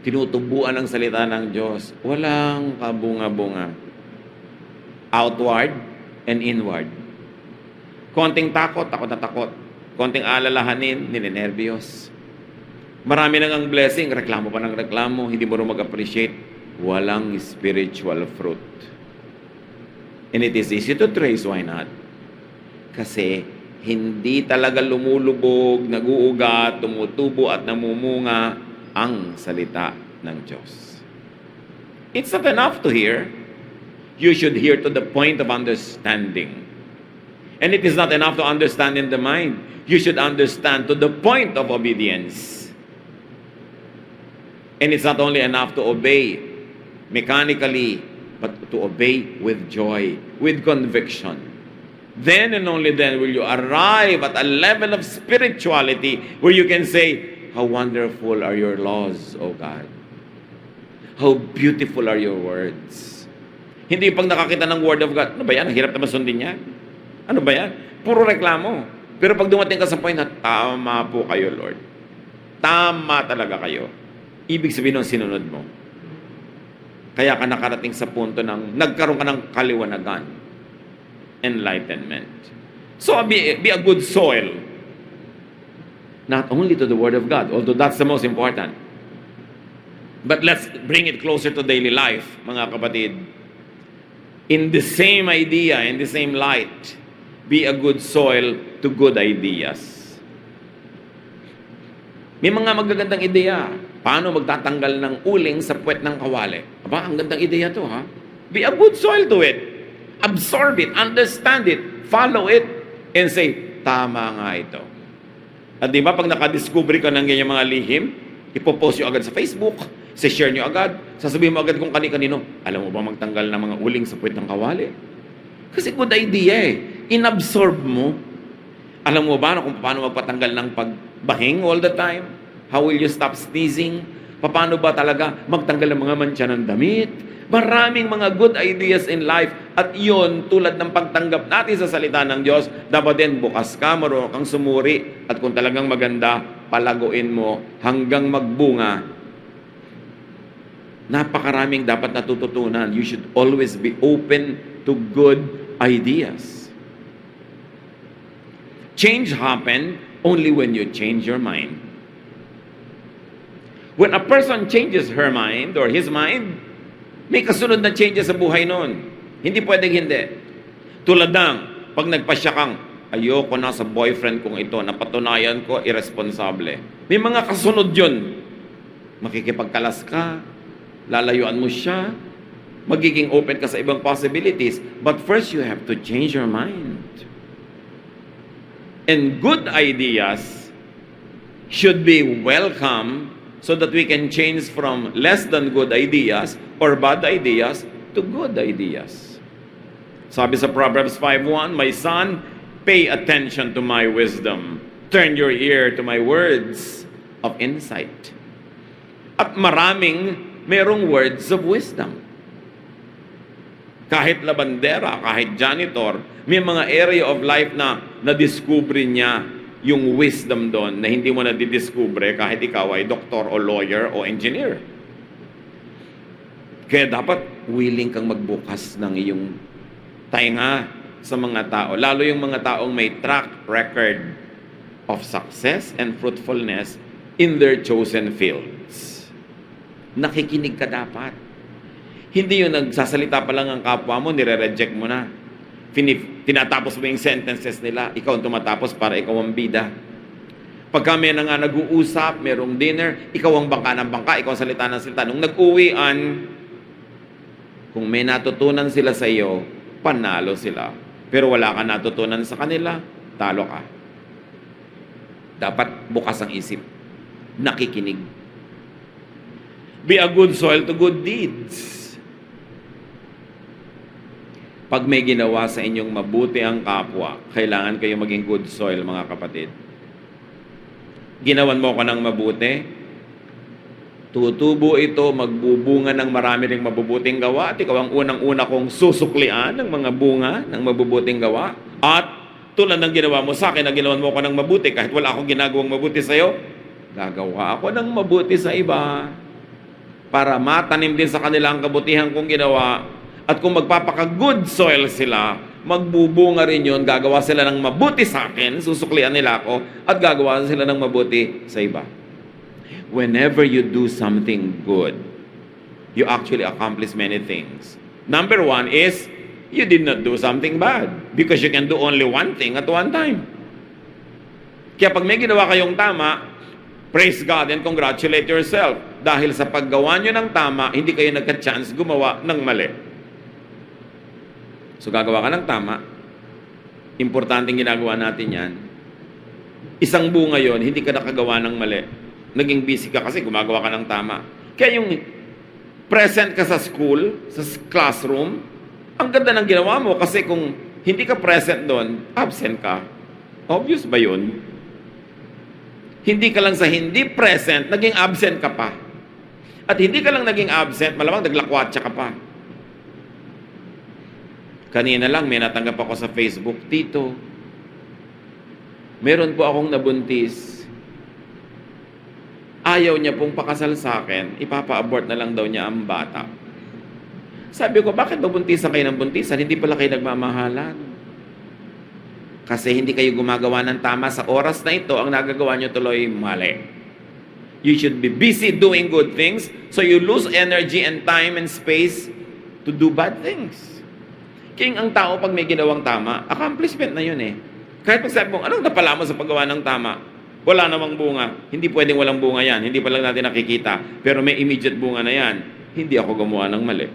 tinutubuan ng salita ng Diyos, walang kabunga-bunga. Outward and inward. Konting takot, takot na takot. Konting alalahanin, ninenervyos. Marami nang ang blessing, reklamo pa ng reklamo, hindi mo rin mag-appreciate. Walang spiritual fruit. And it is easy to trace, why not? Kasi hindi talaga lumulubog, nag-uugat, tumutubo at namumunga ang salita ng Diyos. It's not enough to hear. You should hear to the point of understanding. And it is not enough to understand in the mind. You should understand to the point of obedience. And it's not only enough to obey mechanically, but to obey with joy, with conviction. Then and only then will you arrive at a level of spirituality where you can say, how wonderful are your laws, O God. How beautiful are your words. Hindi pag nakakita ng Word of God, ano ba yan? Ang hirap naman sundin yan. Ano ba yan? Puro reklamo. Pero pag dumating ka sa point na, tama po kayo, Lord. Tama talaga kayo. ibig sabihin ng sinunod mo. Kaya ka nakarating sa punto ng nagkaroon ka ng kaliwanagan, enlightenment. So be a good soil, not only to the Word of God, although that's the most important. But let's bring it closer to daily life, mga kapatid. In the same idea, in the same light, be a good soil to good ideas. May mga magagandang ideya. Paano magtatanggal ng uling sa puwet ng kawali? Aba, ang gandang ideya to, ha? Be a good soil to it. Absorb it, understand it, follow it, and say, tama nga ito. At di ba, pag nakadiscovery ka ng ganyan mga lihim, ipopost nyo agad sa Facebook, share nyo agad, sasabihin mo agad kung kani-kanino, alam mo ba magtanggal ng mga uling sa puwet ng kawali? Kasi good idea eh. Inabsorb mo. Alam mo ba na kung paano magpatanggal ng pagbahing all the time? How will you stop sneezing? Paano ba talaga magtanggal ng mga mancha ng damit? Maraming mga good ideas in life. At yon tulad ng pagtanggap natin sa salita ng Diyos, dapat din bukas ka, marunong kang sumuri. At kung talagang maganda, palaguin mo hanggang magbunga. Napakaraming dapat natututunan. You should always be open to good ideas. Change happen only when you change your mind. When a person changes her mind or his mind, may kasunod na changes sa buhay nun. Hindi pwedeng hindi. Tulad ng, pag nagpasya kang, ayoko na sa boyfriend kong ito, napatunayan ko, irresponsable. May mga kasunod yun. Makikipagkalas ka, lalayuan mo siya, magiging open ka sa ibang possibilities. But first, you have to change your mind. And good ideas should be welcome so that we can change from less than good ideas or bad ideas to good ideas. Sabi sa Proverbs 5:1, my son, pay attention to my wisdom. Turn your ear to my words of insight. At merong words of wisdom. Kahit labandera, kahit janitor, may mga area of life na nadiscover niya yung wisdom doon na hindi mo nadidiscover kahit ikaw ay doktor o lawyer o engineer. Kaya dapat willing kang magbukas ng iyong tainga sa mga tao. Lalo yung mga taong may track record of success and fruitfulness in their chosen fields. Nakikinig ka dapat. Hindi yung nagsasalita pa lang ang kapwa mo, nire-reject mo na. Tinatapos mo yung sentences nila, ikaw ang tumatapos para ikaw ang bida. Pagka may na nga nag-uusap, merong dinner, ikaw ang bangka ng bangka, ikaw ang salita ng salita. Nung nag-uwian, kung may natutunan sila sa iyo, panalo sila. Pero wala ka natutunan sa kanila, talo ka. Dapat bukas ang isip. Nakikinig. Be a good soil to good deeds. Pag may ginawa sa inyong mabuti ang kapwa, kailangan kayo maging good soil, mga kapatid. Ginawan mo ko ng mabuti, tutubo ito, magbubunga ng marami ring mabubuting gawa, at ikaw ang unang-una kong susuklian ng mga bunga ng mabubuting gawa. At tulad ng ginawa mo sa akin, na ginawan mo ko ng mabuti, kahit wala akong ginagawang mabuti sa iyo, gagawa ako ng mabuti sa iba para matanim din sa kanila ang kabutihan kong ginawa. At kung magpapaka-good soil sila, magbubunga rin yun, gagawa sila ng mabuti sa akin, susuklian nila ako, at gagawa sila ng mabuti sa iba. Whenever you do something good, you actually accomplish many things. Number one is, you did not do something bad, because you can do only one thing at one time. Kaya pag may ginawa kayong tama, praise God and congratulate yourself. Dahil sa paggawa nyo ng tama, hindi kayo nagka-chance gumawa ng mali. So gagawa ka ng tama, importanteng ginagawa natin yan. Isang bunga yon, hindi ka nakagawa ng mali. Naging busy ka kasi gumagawa ka ng tama. Kaya yung present ka sa school, sa classroom, ang ganda ng ginawa mo kasi kung hindi ka present doon, absent ka. Obvious ba yun? Hindi ka lang sa hindi present, naging absent ka pa. At hindi ka lang naging absent, malamang naglakwatsa ka pa. Kanina lang, may natanggap ako sa Facebook, Tito, meron po akong nabuntis. ayaw niya pong pakasal sa akin, ipapa-abort na lang daw niya ang bata. Sabi ko, bakit ba buntisan kayo ng buntisan? Hindi pala kayo nagmamahalan. Kasi hindi kayo gumagawa ng tama sa oras na ito, ang nagagawa niyo tuloy mali. You should be busy doing good things so you lose energy and time and space to do bad things. King ang tao pag may ginawang tama, accomplishment na yun eh. Kahit pag sabi mo, anong napala mo sa paggawa ng tama? Wala namang bunga. Hindi pwedeng walang bunga yan. Hindi pa lang natin nakikita. Pero may immediate bunga na yan. Hindi ako gumawa ng mali.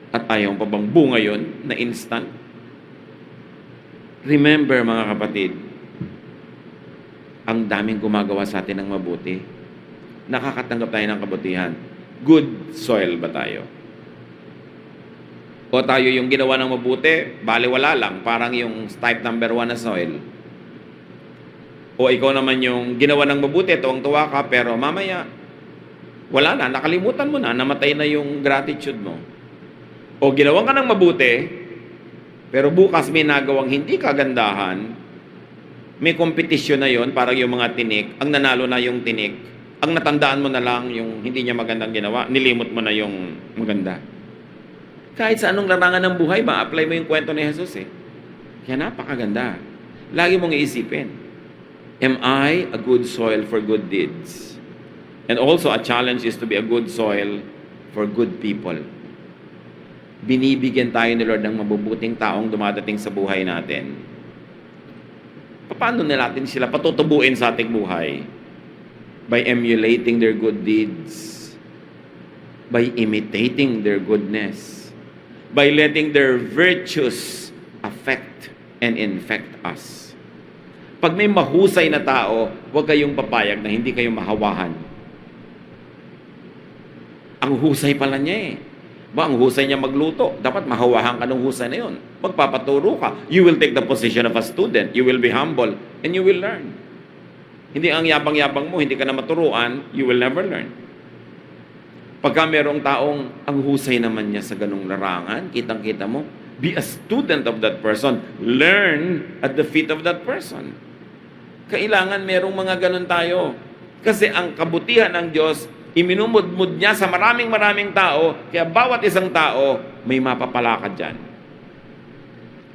At ayaw pa bang bunga yun na instant? Remember mga kapatid, ang daming gumagawa sa atin ng mabuti. Nakakatanggap tayo ng kabutihan. Good soil ba tayo? O tayo yung ginawa ng mabuti, baliwala lang, parang yung type number 1 na soil. O ikaw naman yung ginawa ng mabuti, tuwang-tuwa ka, pero mamaya, wala na, nakalimutan mo na, namatay na yung gratitude mo. O ginawa ka ng mabuti, pero bukas may nagawang hindi kagandahan, may kompetisyon na yon, parang yung mga tinik, ang nanalo na yung tinik, ang natandaan mo na lang yung hindi niya magandang ginawa, nilimot mo na yung maganda. Kahit sa anong larangan ng buhay, ma-apply mo yung kwento ni Jesus eh. Kaya napakaganda. Lagi mong iisipin, am I a good soil for good deeds? And also a challenge is to be a good soil for good people. Binibigyan tayo ni Lord ng mabubuting taong dumadating sa buhay natin. Paano na natin sila patutubuin sa ating buhay? By emulating their good deeds, by imitating their goodness, by letting their virtues affect and infect us. Pag may mahusay na tao, huwag kayong papayag na hindi kayo mahawahan. Ang husay pala niya eh. Ba, ang husay niya magluto, dapat mahawahan ka ng husay na yun. Magpapaturo ka. You will take the position of a student. You will be humble and you will learn. Hindi ang yabang-yabang mo, hindi ka na maturuan, you will never learn. Pagka merong taong ang husay naman niya sa ganung larangan, kitang-kita mo, be a student of that person. Learn at the feet of that person. Kailangan merong mga ganun tayo. Kasi ang kabutihan ng Diyos, iminumudmud niya sa maraming tao, kaya bawat isang tao, may mapapala ka dyan.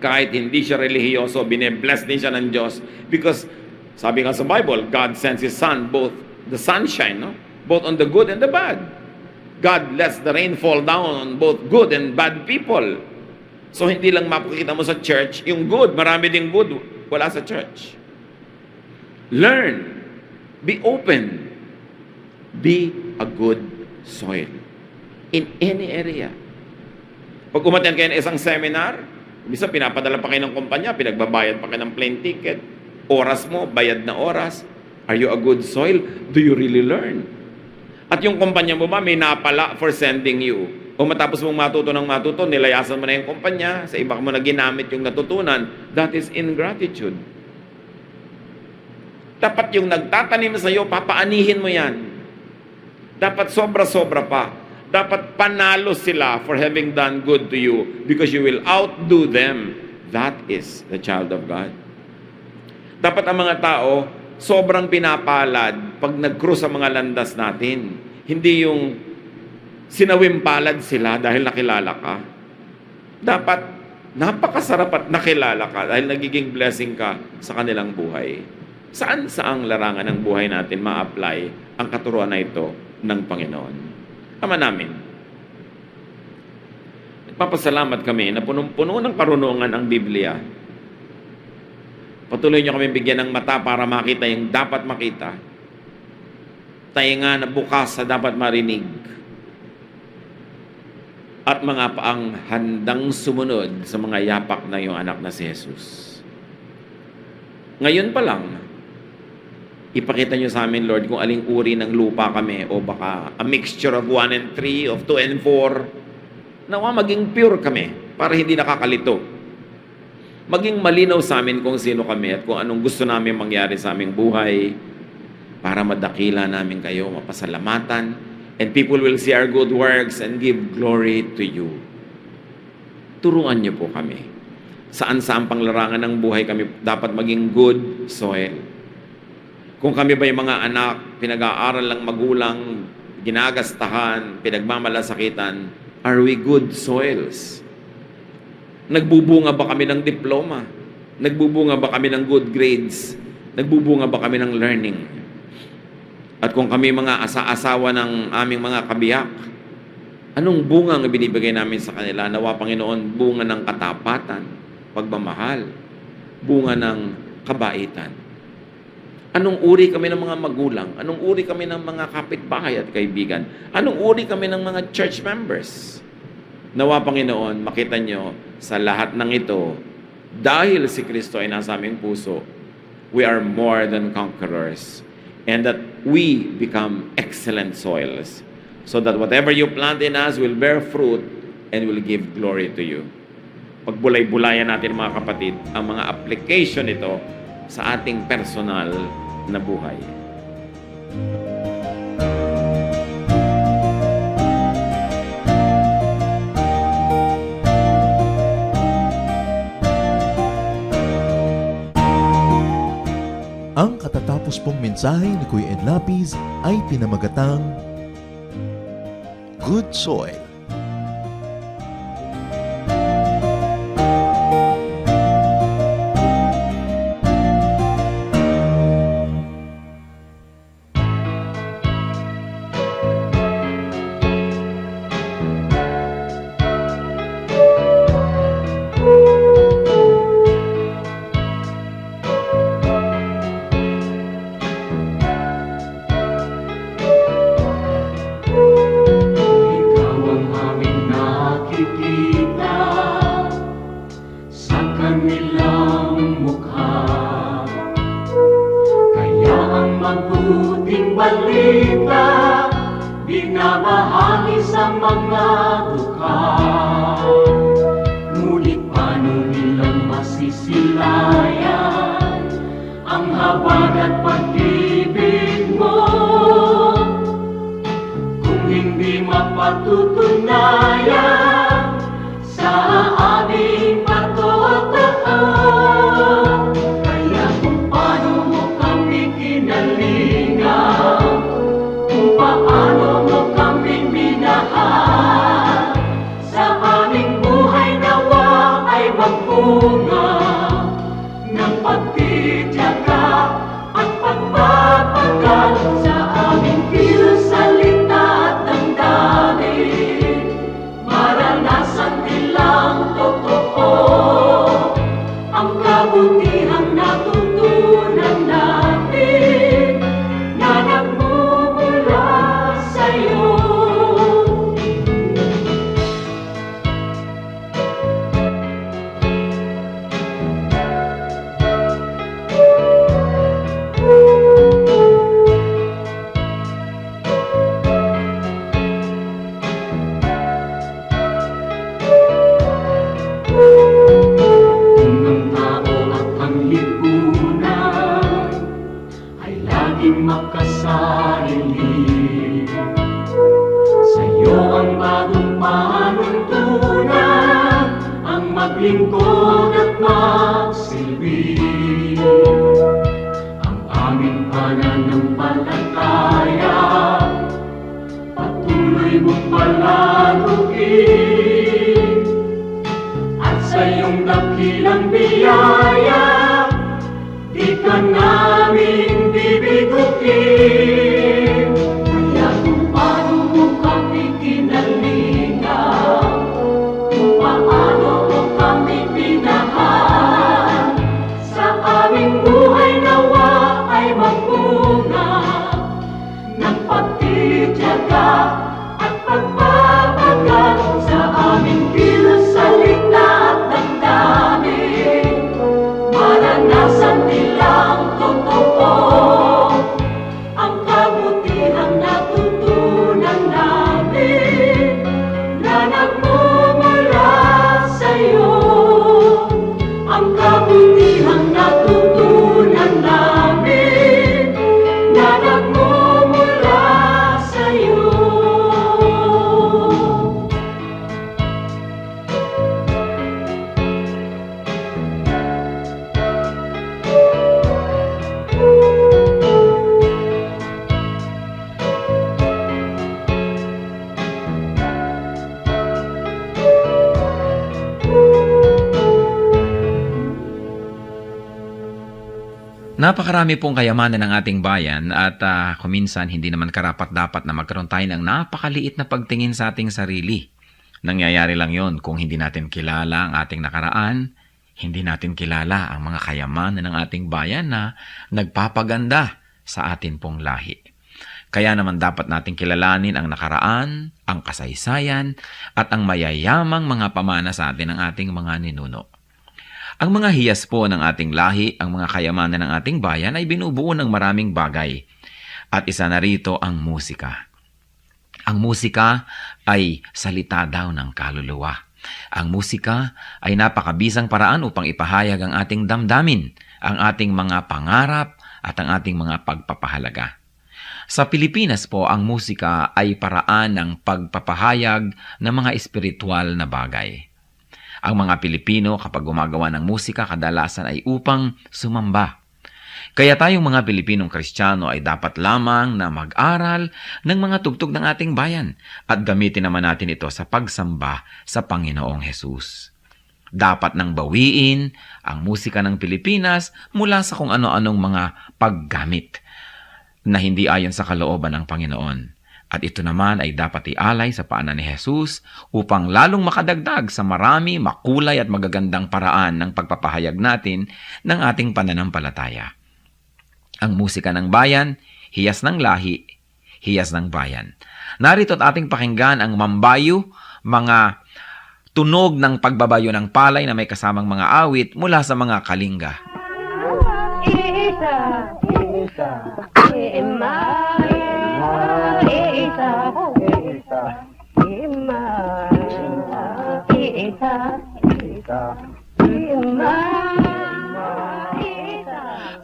Kahit hindi siya relihiyoso, bine-bless din siya ng Diyos. Because sabi nga sa Bible, God sends His Son, both the sunshine, no? Both on the good and the bad. God lets the rain fall down on both good and bad people. So hindi lang mapakita mo sa church, yung good, marami ding good, wala sa church. Learn. Be open. Be a good soil. In any area. Pag umattend kayo ng isang seminar, bisa pinapadala pa kayo ng kumpanya, pinagbabayad pa kayo ng plane ticket, oras mo, bayad na oras. Are you a good soil? Do you really learn? At yung kumpanya mo ba, may napala for sending you. O matapos mong matuto, nilayasan mo na yung kumpanya, sa iba mo na ginamit yung natutunan, that is ingratitude. Dapat yung nagtatanim sa iyo, papaanihin mo yan. Dapat sobra-sobra pa. Dapat panalo sila for having done good to you because you will outdo them. That is the child of God. Dapat ang mga tao, sobrang pinapalad pag nag-cross sa mga landas natin. Hindi yung sinawimpalad sila dahil nakilala ka. Dapat napakasarap at nakilala ka dahil nagiging blessing ka sa kanilang buhay. Saan saang larangan ng buhay natin ma-apply ang katuruan na ito ng Panginoon? Ama namin, nagpapasalamat kami na punong-puno ng karunungan ang Biblia. Patuloy niyo kami bigyan ng mata para makita yung dapat makita. Tainga na bukas sa dapat marinig. At mga paang handang sumunod sa mga yapak na iyong anak na si Jesus. Ngayon pa lang, ipakita niyo sa amin, Lord, kung aling uri ng lupa kami o baka a mixture of 1 and 3, of 2 and 4. Nawa maging pure kami para hindi nakakalito. Maging malinaw sa amin kung sino kami at kung anong gusto namin mangyari sa aming buhay para madakila namin kayo, mapasalamatan, and people will see our good works and give glory to you. Turuan niyo po kami. Saan-saan pang larangan ng buhay kami dapat maging good soil. Kung kami ba yung mga anak, pinag-aaral lang magulang, ginagastahan, pinagmamalasakitan, are we good soils? Nagbubunga ba kami ng diploma? Nagbubunga ba kami ng good grades? Nagbubunga ba kami ng learning? At kung kami mga asa-asawa ng aming mga kabiyak, anong bunga ang binibigay namin sa kanila? Nawa, Panginoon, bunga ng katapatan, pagmamahal, bunga ng kabaitan. Anong uri kami ng mga magulang? Anong uri kami ng mga kapitbahay at kaibigan? Anong uri kami ng mga church members? Nawa, Panginoon, makita nyo sa lahat ng ito, dahil si Kristo ay nasa aming puso, we are more than conquerors, and that we become excellent soils, so that whatever you plant in us will bear fruit and will give glory to you. Pagbulay-bulayan natin, mga kapatid, ang mga application nito sa ating personal na buhay. Ang katatapos pong mensahe ni Kuya Ed Lapiz ay pinamagatang Good Soil. Ikaw ang aming nakikita sa kanilang mukha. Kaya ang mabuting balita binabahagi sa mga dukha. Ngunit paano nilang masisilayan ang habag at pag-ibig mo? Hindi mapatutunayan sa aming patotoo. Kaya kung paano mo kami kinalingan, kung paano mo kami minahal, sa aming buhay nawa ay magbunga ng pagtitiyaga at pagpapagal sa aming kilos, salita at damdamin. Maranasan nilang totoo ang kabutihang natutunan natin na nagmumula sa'yo. Kung ang tao at ang lipunan ay laging makasarili, sa'yo ang bagong panuntunan, ang maglingkod at magsilbi. Ang aming pananampalataya patuloy mong palaguin, at sa iyong dakilang biyaya di ka namin bibiguin. Kaya kung paano mo kami kinalingan, kung paano mo kami minahal, sa aming buhay nawa ay magbunga Napakarami pong kayamanan ng ating bayan at kuminsan hindi naman karapat-dapat na magkaroon tayo ng napakaliit na pagtingin sa ating sarili. Nangyayari lang yon kung hindi natin kilala ang ating nakaraan, hindi natin kilala ang mga kayamanan ng ating bayan na nagpapaganda sa atin pong lahi. Kaya naman dapat natin kilalanin ang nakaraan, ang kasaysayan, at ang mayayamang mga pamana sa atin ng ating mga ninuno. Ang mga hiyas po ng ating lahi, ang mga kayamanan ng ating bayan ay binubuo ng maraming bagay. At isa na rito ang musika. Ang musika ay salita daw ng kaluluwa. Ang musika ay napakabisang paraan upang ipahayag ang ating damdamin, ang ating mga pangarap at ang ating mga pagpapahalaga. Sa Pilipinas po, ang musika ay paraan ng pagpapahayag ng mga espiritual na bagay. Ang mga Pilipino kapag gumagawa ng musika kadalasan ay upang sumamba. Kaya tayong mga Pilipinong Kristiyano ay dapat lamang na mag-aral ng mga tugtog ng ating bayan at gamitin naman natin ito sa pagsamba sa Panginoong Hesus. Dapat nang bawiin ang musika ng Pilipinas mula sa kung ano-anong mga paggamit na hindi ayon sa kalooban ng Panginoon. At ito naman ay dapat ialay sa paanan ni Jesus upang lalong makadagdag sa marami, makulay at magagandang paraan ng pagpapahayag natin ng ating pananampalataya. Ang musika ng bayan, hiyas ng lahi, hiyas ng bayan. Narito at ating pakinggan ang mambayo, mga tunog ng pagbabayo ng palay na may kasamang mga awit mula sa mga kalinga.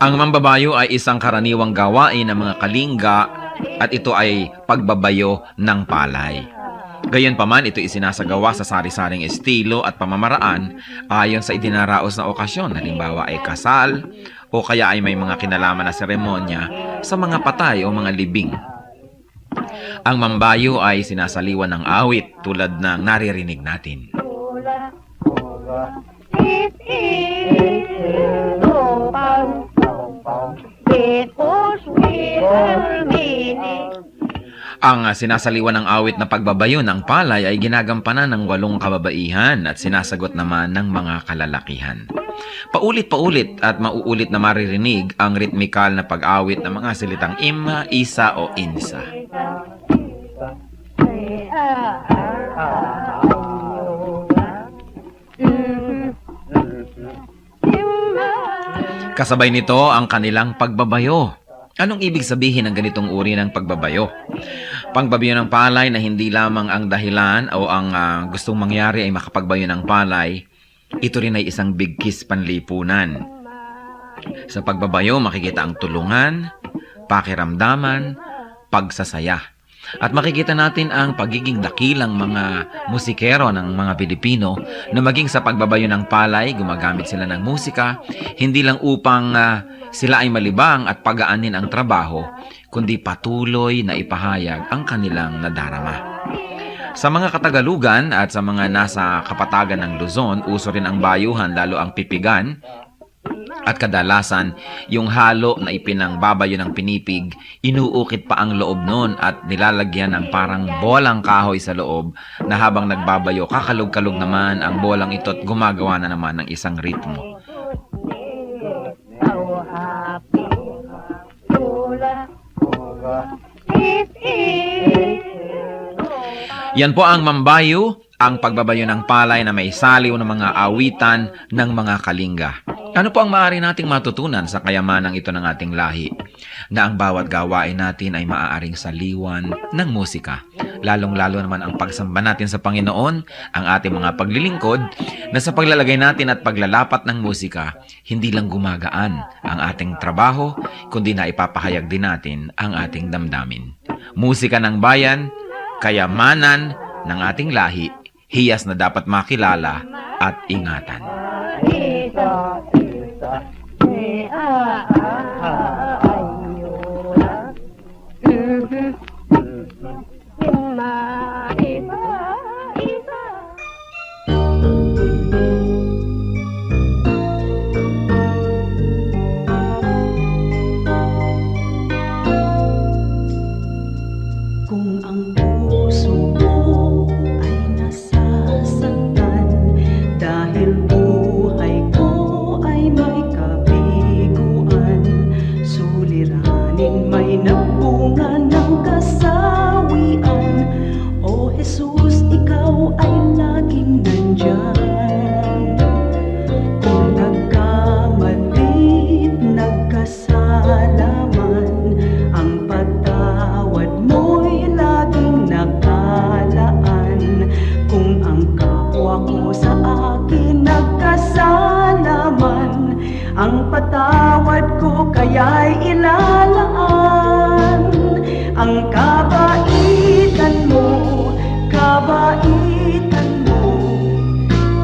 Ang mambabayo ay isang karaniwang gawain ng mga kalinga at ito ay pagbabayo ng palay. Gayunpaman, ito isinasagawa sa sari-saring estilo at pamamaraan ayon sa idinaraos na okasyon. Halimbawa ay kasal o kaya ay may mga kinalaman na seremonya sa mga patay o mga libing. Ang mambayo ay sinasaliwan ng awit tulad ng naririnig natin. Ang sinasaliwan ng awit na pagbabayo ng palay ay ginagampanan ng 8 kababaihan at sinasagot naman ng mga kalalakihan. Paulit-paulit at mauulit na maririnig ang ritmikal na pag-awit ng mga salitang ima, isa o insa. Kasabay nito ang kanilang pagbabayo. Anong ibig sabihin ng ganitong uri ng pagbabayo? Pagbabayo ng palay na hindi lamang ang dahilan o ang gustong mangyari ay makapagbayo ng palay, ito rin ay isang bigkis panlipunan. Sa pagbabayo, makikita ang tulungan, pakiramdaman, pagsasaya. At makikita natin ang pagiging dakilang mga musikero ng mga Pilipino na maging sa pagbabayo ng palay, gumagamit sila ng musika, hindi lang upang sila ay malibang at pagaanin ang trabaho, kundi patuloy na ipahayag ang kanilang nadarama. Sa mga Katagalugan at sa mga nasa kapatagan ng Luzon, uso rin ang bayuhan, lalo ang pipigan. At kadalasan, yung halo na ipinangbabayo ng pinipig, inuukit pa ang loob nun at nilalagyan ng parang bolang kahoy sa loob na habang nagbabayo, kakalog-kalog naman ang bolang ito at gumagawa na naman ng isang ritmo. Yan po ang mambayo, ang pagbabayo ng palay na may saliw ng mga awitan ng mga kalinga. Ano po ang maaari nating matutunan sa kayamanang ito ng ating lahi? Na ang bawat gawain natin ay maaaring saliwan ng musika. Lalong-lalo naman ang pagsamba natin sa Panginoon, ang ating mga paglilingkod, na sa paglalagay natin at paglalapat ng musika, hindi lang gumagaan ang ating trabaho, kundi na ipapahayag din natin ang ating damdamin. Musika ng bayan, kayamanan ng ating lahi, hiyas na dapat makilala at ingatan. ang kabaitan mo,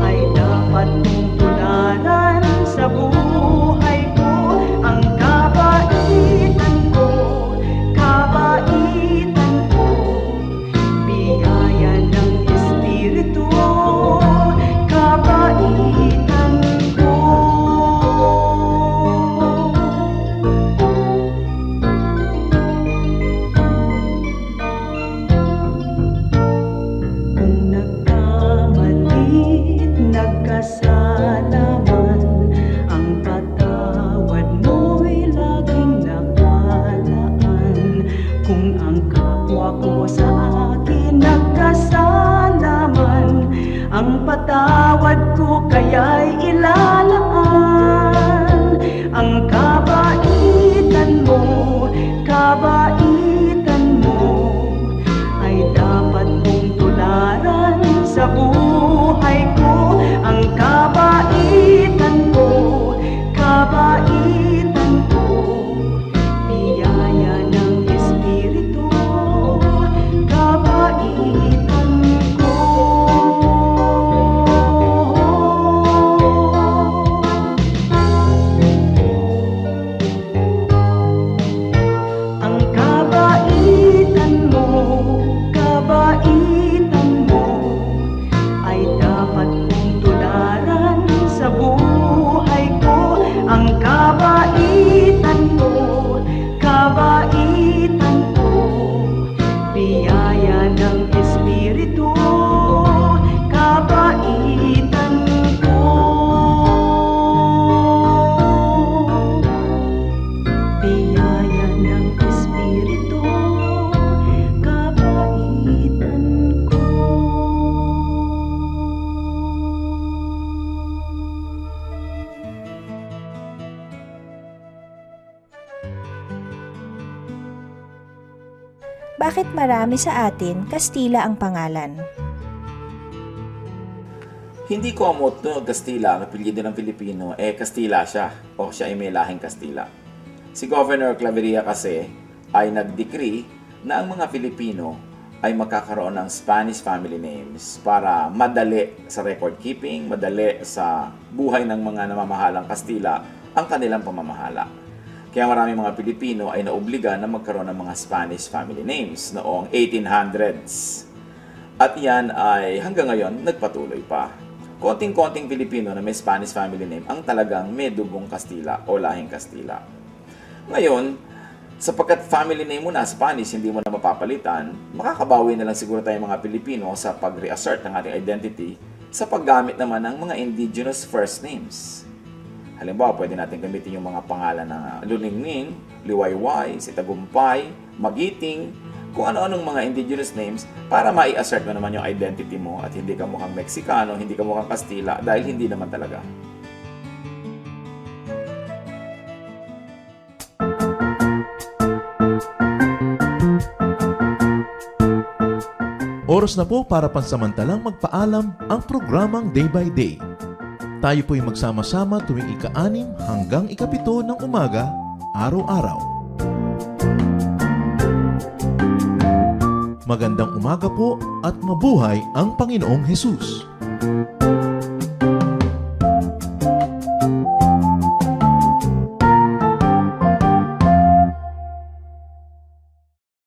ay dapat mong tularan sa buhay ko. Ang kabaitan ko, biyaya ng Espiritu, kabaitan ko. Kung nagkamalit, nagkasala man, ang patawad mo'y laging nakalaan. Kung ang kapwa ko sa akin nagkasala man, ang patawad ko kaya'y ilalaan. Ang kabaitan mo, ay dapat mong tularan sa buhay ko. Ang kabaitan ko, biyaya ng Espiritu, kabaitan ko. Ang kabaitan mo, ay dapat kong tularan sa buhay ko. Ang kabaitan ko, biyaya ng Espiritu, kabaitan ko. Biyaya ng Espiritu, kabaitan ko. Bakit marami sa atin Kastila ang pangalan? Hindi ko Cuauhtémoc Kastila ang apelyido ng Pilipino, Kastila siya o siya ay may lahing Kastila. Si Governor Claveria kasi ay nag-decree na ang mga Pilipino ay magkakaroon ng Spanish family names para madali sa record keeping, madali sa buhay ng mga namamahalang Kastila ang kanilang pamamahala. Kaya maraming mga Pilipino ay naobliga na magkaroon ng mga Spanish family names noong 1800s. At yan ay hanggang ngayon nagpatuloy pa. Konting-konting Pilipino na may Spanish family name ang talagang may dugong Kastila o lahing Kastila. Ngayon, sapagkat family name mo na Spanish, hindi mo na mapapalitan, makakabawi na lang siguro tayong mga Pilipino sa pag-reassert ng ating identity sa paggamit naman ng mga indigenous first names. Halimbawa, pwede natin gamitin yung mga pangalan ng Luningning, Liwayway, Sitagumpay, Magiting, kung ano-anong mga indigenous names para mai-assert mo naman yung identity mo at hindi ka mukhang Meksikano, hindi ka mukhang Kastila dahil hindi naman talaga. Oras na po para pansamantalang magpaalam ang programang Day by Day. Tayo po'y magsama-sama tuwing ika-6 hanggang ika-7 ng umaga, araw-araw. Magandang umaga po at mabuhay ang Panginoong Hesus!